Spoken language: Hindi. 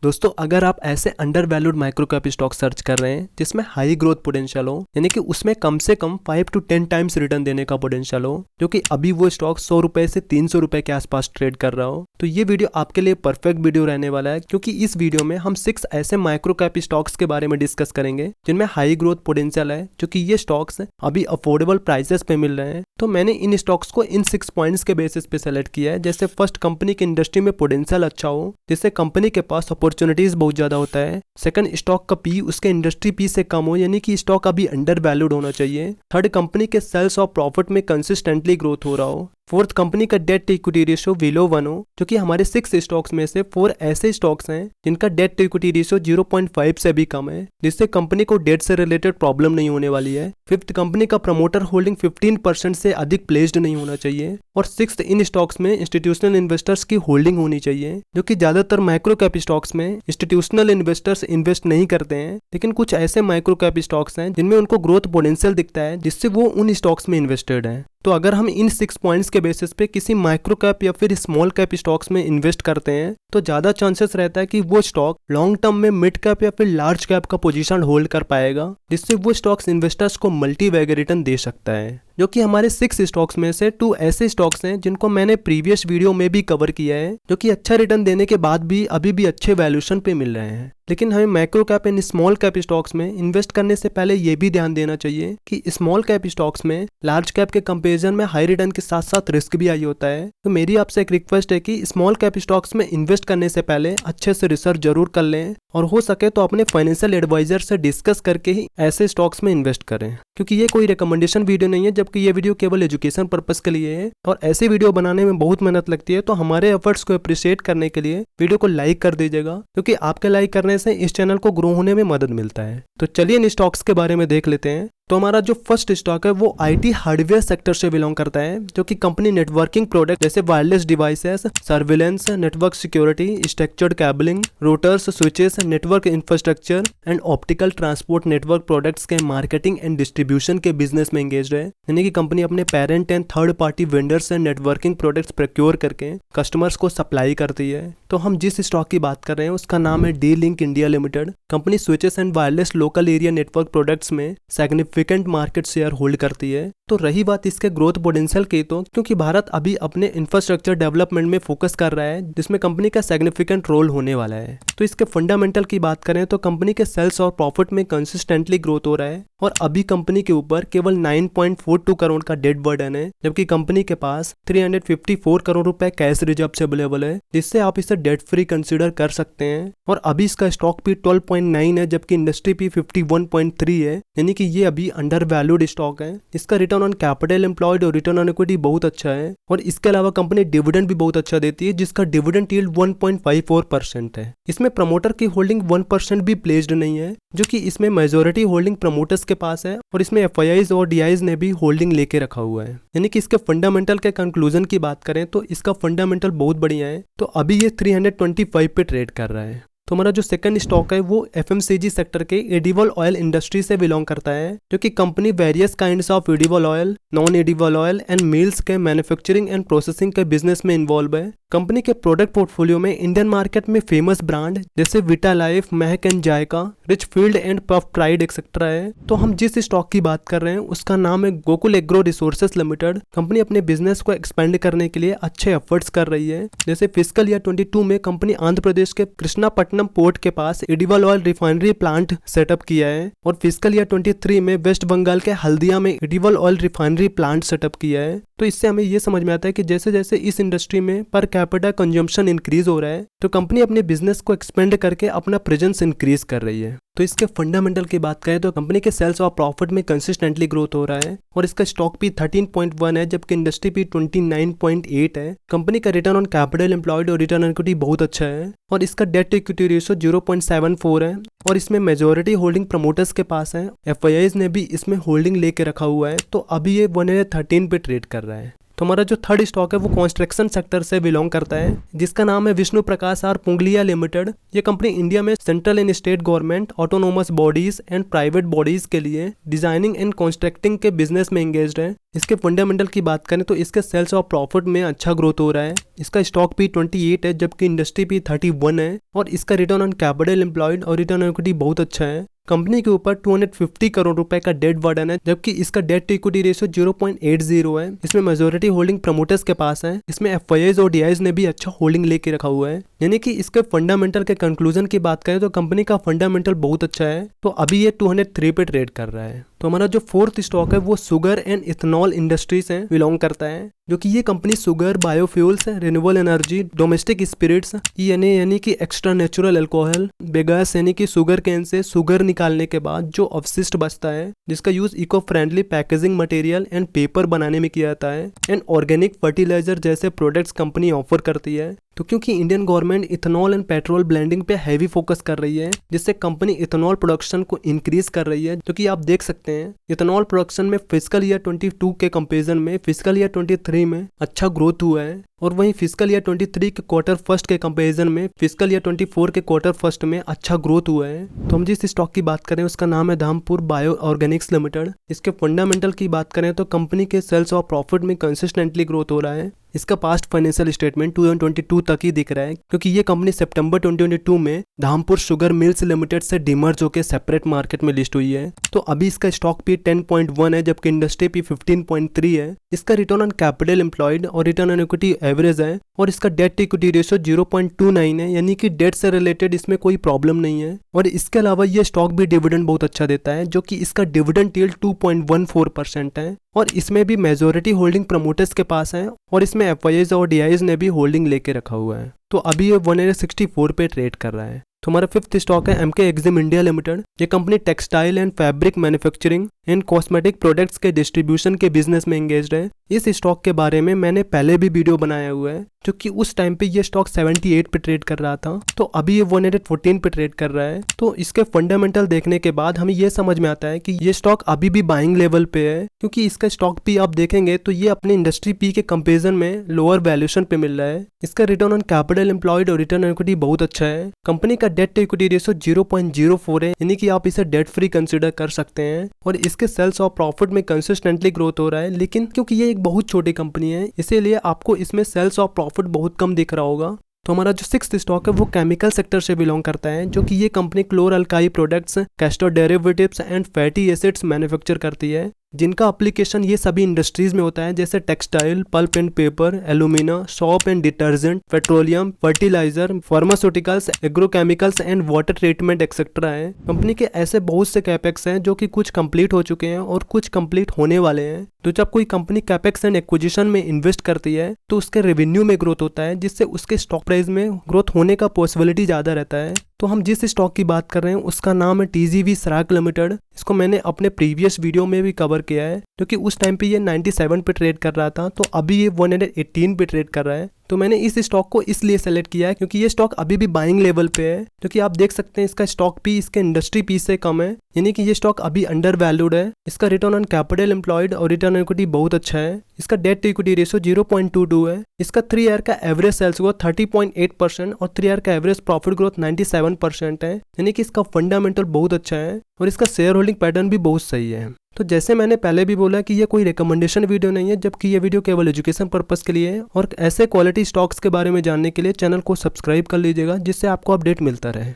दोस्तों अगर आप ऐसे under valued micro cap stock search कर रहे हैं जिसमें हाई ग्रोथ पोटेंशियल हो, यानी कि उसमें कम से कम 5 to 10 टाइम्स रिटर्न देने का पोटेंशियल हो, जो कि अभी वो स्टॉक 100 रुपए से 300 रुपए के आसपास ट्रेड कर रहा हो, तो ये वीडियो आपके लिए परफेक्ट वीडियो रहने वाला है। क्योंकि इस वीडियो में हम 6 ऐसे माइक्रो कैप स्टॉक्स के बारे में डिस्कस करेंगे जिनमें हाई ग्रोथ पोटेंशियल है, जो कि ये स्टॉक्स अभी अफोर्डेबल प्राइसेस पे मिल रहे हैं। तो मैंने इन स्टॉक्स को इन 6 पॉइंट्स के बेसिस पे सेलेक्ट किया है। जैसे फर्स्ट, कंपनी की इंडस्ट्री में पोटेंशियल अच्छा हो, जिससे कंपनी के पास अपॉर्चुनिटीज बहुत ज्यादा होता है। सेकंड, स्टॉक का पी उसके इंडस्ट्री पी से कम हो, यानी कि स्टॉक अभी अंडर वैल्यूड होना चाहिए। थर्ड, कंपनी के सेल्स और प्रॉफिट में कंसिस्टेंटली ग्रोथ हो रहा हो। फोर्थ, कंपनी का debt to equity ratio below 1 हो, जो कि हमारे 6 स्टॉक्स में से 4 ऐसे स्टॉक्स हैं जिनका डेट टू इक्विटी रेशियो 0.5 से भी कम है, जिससे कंपनी को डेट से रिलेटेड प्रॉब्लम नहीं होने वाली है। फिफ्थ, कंपनी का प्रमोटर होल्डिंग 15% से अधिक प्लेस्ड नहीं होना चाहिए। और सिक्स्थ, इन स्टॉक्स में इंस्टीट्यूशनल इन्वेस्टर्स की होल्डिंग होनी चाहिए, जो कि ज्यादातर माइक्रो कैप स्टॉक्स में इंस्टीट्यूशनल इन्वेस्टर्स इन्वेस्ट नहीं करते हैं। लेकिन कुछ ऐसे माइक्रो कैप स्टॉक्स हैं जिनमें उनको ग्रोथ पोटेंशियल दिखता है, जिससे वो उन स्टॉक्स में इन्वेस्टेड हैं। तो अगर हम इन 6 पॉइंट्स के बेसिस पे किसी माइक्रो कैप या फिर स्मॉल कैप स्टॉक्स में इन्वेस्ट करते हैं, तो ज्यादा चांसेस रहता है कि वो स्टॉक लॉन्ग टर्म में मिड कैप या फिर लार्ज कैप का पोजीशन होल्ड कर पाएगा, जिससे वो स्टॉक्स इन्वेस्टर्स को मल्टी वैग रिटर्न दे सकता है। जो कि हमारे 6 स्टॉक्स में से 2 ऐसे स्टॉक्स हैं जिनको मैंने प्रीवियस वीडियो में भी कवर किया है, जो कि अच्छा रिटर्न देने के बाद भी अभी भी अच्छे वैल्यूएशन पे मिल रहे हैं। लेकिन हमें micro cap and small cap stocks में इन्वेस्ट करने से पहले ये भी ध्यान देना चाहिए कि स्मॉल कैप स्टॉक्स में लार्ज कैप के कंपैरिजन में हाई रिटर्न के साथ साथ रिस्क भी आई होता है। तो मेरी आपसे एक रिक्वेस्ट है कि स्मॉल कैप स्टॉक्स में इन्वेस्ट करने से पहले अच्छे से रिसर्च जरूर कर लें, और हो सके तो अपने फाइनेंशियल एडवाइजर से डिस्कस करके ही ऐसे स्टॉक्स में इन्वेस्ट करें। क्योंकि ये कोई रिकमेंडेशन वीडियो नहीं है, जबकि ये वीडियो केवल एजुकेशन पर्पस के लिए है, और ऐसे वीडियो बनाने में बहुत मेहनत लगती है। तो हमारे एफर्ट्स को अप्रिशिएट करने के लिए वीडियो को लाइक कर दीजिएगा, क्योंकि आपके लाइक करने से इस चैनल को ग्रो होने में मदद मिलता है। तो चलिए इन स्टॉक्स के बारे में देख लेते हैं। तो हमारा जो फर्स्ट स्टॉक है वो आईटी हार्डवेयर सेक्टर से बिलोंग करता है, जो कि कंपनी नेटवर्किंग प्रोडक्ट जैसे wireless devices, surveillance, network security, structured cabling, rotors, switches, network infrastructure and optical transport network products के मार्केटिंग एंड डिस्ट्रीब्यूशन के बिजनेस में एंगेज्ड है। यानी कि कंपनी अपने parent and third party vendor से नेटवर्किंग प्रोडक्ट्स प्रोक्योर करके कस्टमर्स को सप्लाई करती है। तो हम जिस स्टॉक की बात कर रहे हैं उसका नाम है D link India limited. Company switches and wireless local area network products में सिग्निफिकेंट मार्केट शेयर होल्ड करती है। तो रही बात इसके ग्रोथ पोटेंशियल की, तो क्योंकि भारत अभी अपने इंफ्रास्ट्रक्चर डेवलपमेंट में फोकस कर रहा है, जिसमें कंपनी का सिग्निफिकेंट रोल होने वाला है। तो इसके फंडामेंटल की बात करें तो कंपनी के सेल्स और प्रॉफिट में कंसिस्टेंटली ग्रोथ हो रहा है, और अभी कंपनी के ऊपर केवल 9.42 करोड़ का डेट बर्डन है, जबकि कंपनी के पास 354 करोड़ रुपए कैश रिजर्व से अवेलेबल है, जिससे आप इसे डेट फ्री कंसीडर कर सकते हैं। और अभी इसका स्टॉक पी 12.9 है, जबकि इंडस्ट्री पी 51.3 है, यानी कि ये अभी अंडर वैल्यूड स्टॉक है। इसका रिटर्न ऑन कैपिटल एम्प्लॉयड और रिटर्न ऑन इक्विटी बहुत अच्छा है, और इसके अलावा कंपनी डिविडेंड भी बहुत अच्छा देती है, जिसका डिविडेंड यील्ड 1.54% है। इसमें प्रमोटर की होल्डिंग 1% भी प्लेस्ड नहीं है, जो कि इसमें मेजोरिटी होल्डिंग प्रमोटर्स के पास है, और इसमें एफआईआईज और डीआईज ने भी होल्डिंग लेके रखा हुआ है। यानी कि इसके फंडामेंटल के कंक्लूजन की बात करें तो इसका फंडामेंटल बहुत बढ़िया है। तो अभी ये 325 पे ट्रेड कर रहा है। तो हमारा जो सेकंड स्टॉक है वो एफएमसीजी सेक्टर के एडिबल ऑयल इंडस्ट्री से बिलोंग करता है, जो कि company various kinds of edible oil, non edible oil and meals के मैन्युफैक्चरिंग एंड प्रोसेसिंग के बिजनेस में इन्वॉल्व है। कंपनी के प्रोडक्ट पोर्टफोलियो में इंडियन मार्केट में फेमस ब्रांड जैसे vita life, Mahak and Zaika, rich field and puff pride etcetera है। तो हम जिस स्टॉक की बात कर रहे हैं उसका नाम है Gokul agro resources limited. Company अपने बिजनेस को एक्सपेंड करने के लिए अच्छे एफर्ट्स कर रही है। जैसे फिस्कल ईयर 22 में कंपनी आंध्र प्रदेश के कृष्णापट्टनम पोर्ट के पास edible oil refinery plant setup किया है, और फिस्कल ईयर 23 में वेस्ट बंगाल के हल्दिया में edible oil refinery plant setup किया है। तो इससे हमें ये समझ में आता है कि जैसे जैसे इस इंडस्ट्री में पर कैपिटा कंजम्पशन इंक्रीज हो रहा है, तो कंपनी अपने बिजनेस को एक्सपेंड करके अपना प्रेजेंस इंक्रीज कर रही है। तो इसके फंडामेंटल की बात करें तो कंपनी के सेल्स और प्रॉफिट में कंसिस्टेंटली ग्रोथ हो रहा है, और इसका स्टॉक पी 13.1 है, जबकि इंडस्ट्री पी 29.8 है। कंपनी का रिटर्न ऑन कैपिटल एम्प्लॉयड और रिटर्न ऑन इक्विटी बहुत अच्छा है, और इसका डेट टू इक्विटी रेशियो 0.74 है, और इसमें मेजोरिटी होल्डिंग प्रमोटर्स के पास है। एफआईआईज ने भी इसमें होल्डिंग लेके रखा हुआ है। तो अभी ये 113 पे ट्रेड कर रहा है। तो हमारा जो थर्ड स्टॉक है वो कंस्ट्रक्शन सेक्टर से बिलोंग करता है, जिसका नाम है विष्णु प्रकाश आर पुंगलिया लिमिटेड। ये कंपनी इंडिया में central and state government, autonomous bodies and private bodies के लिए डिजाइनिंग एंड कंस्ट्रक्टिंग के बिजनेस में एंगेज्ड है। इसके फंडामेंटल की बात करें तो इसके सेल्स और प्रॉफिट में अच्छा ग्रोथ हो रहा है। इसका स्टॉक भी 28 है, जबकि इंडस्ट्री भी 31 है, और इसका रिटर्न ऑन कैपिटल एम्प्लॉयड और रिटर्न ऑन इक्विटी बहुत अच्छा है। कंपनी के ऊपर 250 करोड़ रुपए का डेट बर्डन है, जबकि इसका डेट टू इक्विटी रेशियो 0.80 है। इसमें मेजॉरिटी होल्डिंग प्रमोटर्स के पास है। इसमें एफआईआईज और डीआईज ने भी अच्छा होल्डिंग लेके रखा हुआ है। यानी कि इसके फंडामेंटल के कंक्लूजन की बात करें तो कंपनी का फंडामेंटल बहुत अच्छा है। तो अभी ये 203 पे ट्रेड कर रहा है। तो हमारा जो फोर्थ स्टॉक है वो शुगर एंड इथेनॉल इंडस्ट्री से बिलोंग करता है, जो कि ये company sugar, biofuels, renewable energy, domestic spirits यानी कि एक्स्ट्रा नेचुरल अल्कोहल, बेगास यानी कि शुगर केन से शुगर निकालने के बाद जो अवशिष्ट बचता है, जिसका use eco friendly packaging material and paper बनाने में किया जाता है, एंड ऑर्गेनिक फर्टिलाइजर जैसे प्रोडक्ट्स कंपनी ऑफर करती है। तो क्योंकि Indian government ethanol and petrol blending पे हैवी फोकस कर रही है, जिससे कंपनी इथेनॉल प्रोडक्शन को इंक्रीज कर रही है, जो कि आप देख सकते हैं इथेनॉल प्रोडक्शन में फिजिकल ईयर 22 के कंपेरिजन में फिजिकल ईयर 23 में अच्छा ग्रोथ हुआ है, और वहीं फिजिकल ईयर 23 के क्वार्टर फर्स्ट के कंपैरिजन में फिजिकल ईयर 24 के क्वार्टर फर्स्ट में अच्छा ग्रोथ हुआ है। तो हम जिस स्टॉक की बात करें उसका नाम है धामपुर बायो ऑर्गेनिक्स लिमिटेड। इसके फंडामेंटल की बात करें तो कंपनी के सेल्स और प्रॉफिट में कंसिस्टेंटली ग्रोथ हो रहा है। इसका पास्ट फाइनेंशियल स्टेटमेंट 2022 तक ही दिख रहा है, क्योंकि ये कंपनी सितंबर 2022 में धामपुर शुगर मिल्स लिमिटेड से डिमर्ज होकर सेपरेट मार्केट में लिस्ट हुई है। तो अभी इसका स्टॉक भी 10.1 है, जबकि इंडस्ट्री भी 15.3 है। इसका रिटर्न ऑन कैपिटल एम्प्लॉयड और रिटर्न ऑन इक्विटी एवरेज है, और इसका डेट टू इक्विटी रेशियो 0.29 है, यानी कि डेट से रिलेटेड इसमें कोई प्रॉब्लम नहीं है। और इसके अलावा ये स्टॉक भी डिविडेंड बहुत अच्छा देता है, जो कि इसका डिविडेंड यील्ड 2.14% है, और इसमें भी मेजॉरिटी होल्डिंग प्रमोटर्स के पास है, और इसमें एफआईआईज और डीआईज ने भी होल्डिंग लेके रखा हुआ है। तो अभी ये 164 पे ट्रेड कर रहा है। तो हमारा फिफ्थ स्टॉक है एमके एक्जिम इंडिया लिमिटेड। ये company textile and fabric manufacturing and cosmetic products के डिस्ट्रीब्यूशन के बिजनेस में एंगेज्ड है। इस स्टॉक के बारे में मैंने पहले भी वीडियो बनाया हुआ है, जो कि उस टाइम पे ये स्टॉक 78 पे ट्रेड कर रहा था। तो अभी ये 114 पे ट्रेड कर रहा है। तो इसके फंडामेंटल देखने के बाद हमें ये समझ में आता है कि ये स्टॉक अभी भी बाइंग लेवल पे है, क्योंकि इसका स्टॉक भी आप देखेंगे तो ये अपने इंडस्ट्री पी के कंपेरिजन में लोअर वैल्यूएशन पे मिल रहा है। इसका रिटर्न ऑन कैपिटल एम्प्लॉयड और रिटर्न ऑन इक्विटी बहुत अच्छा है। कंपनी का डेट टू इक्विटी रेशियो 0.04 है, यानी कि आप इसे डेट फ्री कंसिडर कर सकते हैं। और इसके सेल्स और प्रॉफिट में कंसिस्टेंटली ग्रोथ हो रहा है, लेकिन क्योंकि ये एक बहुत छोटी कंपनी है इसीलिए आपको इसमें सेल्स और प्रॉफिट बहुत कम दिख रहा होगा। तो हमारा जो सिक्स्थ स्टॉक है वो केमिकल सेक्टर से बिलोंग करता है, जो कि ये कंपनी क्लोर अल्काई products, castor derivatives and fatty acids manufacture करती है, जिनका एप्लीकेशन ये सभी इंडस्ट्रीज में होता है, जैसे textile, pulp and paper, alumina, soap and detergent, petroleum, fertilizer, pharmaceuticals, agrochemicals and water treatment etcetera है। कंपनी के ऐसे बहुत से कैपेक्स हैं जो कि कुछ कंप्लीट हो चुके हैं और कुछ कंप्लीट होने वाले हैं। तो जब कोई कंपनी कैपेक्स एंड एक्विजिशन में इन्वेस्ट करती है तो उसके रेवेन्यू में ग्रोथ होता है, जिससे उसके स्टॉक प्राइस में ग्रोथ होने का पॉसिबिलिटी ज्यादा रहता है। तो हम जिस स्टॉक की बात कर रहे हैं उसका नाम है टीजीवी सराक लिमिटेड। इसको मैंने अपने प्रीवियस वीडियो में भी कवर किया है, क्योंकि उस टाइम पे ये 97 पे ट्रेड कर रहा था, तो अभी ये 118 पे ट्रेड कर रहा है। तो मैंने इस स्टॉक को इसलिए सेलेक्ट किया है क्योंकि ये स्टॉक अभी भी बाइंग लेवल पे है, क्योंकि आप देख सकते हैं इसका स्टॉक पी इसके इंडस्ट्री पी से कम है, यानी कि ये स्टॉक अभी अंडर वैल्यूड है। इसका रिटर्न ऑन कैपिटल एम्प्लॉयड और रिटर्न ऑन इक्विटी बहुत अच्छा है। इसका डेट टू इक्विटी रेशियो 0.22 है। इसका 3 ईयर का एवरेज सेल्स ग्रोथ 30.8% और 3 ईयर का एवरेज प्रॉफिट ग्रोथ 97% है, यानी कि इसका फंडामेंटल बहुत अच्छा है और इसका शेयर होल्डिंग पैटर्न भी बहुत सही है। तो जैसे मैंने पहले भी बोला कि ये कोई रिकमेंडेशन वीडियो नहीं है, जबकि ये वीडियो केवल एजुकेशन पर्पस के लिए है, और ऐसे क्वालिटी स्टॉक्स के बारे में जानने के लिए चैनल को सब्सक्राइब कर लीजिएगा, जिससे आपको अपडेट मिलता रहे।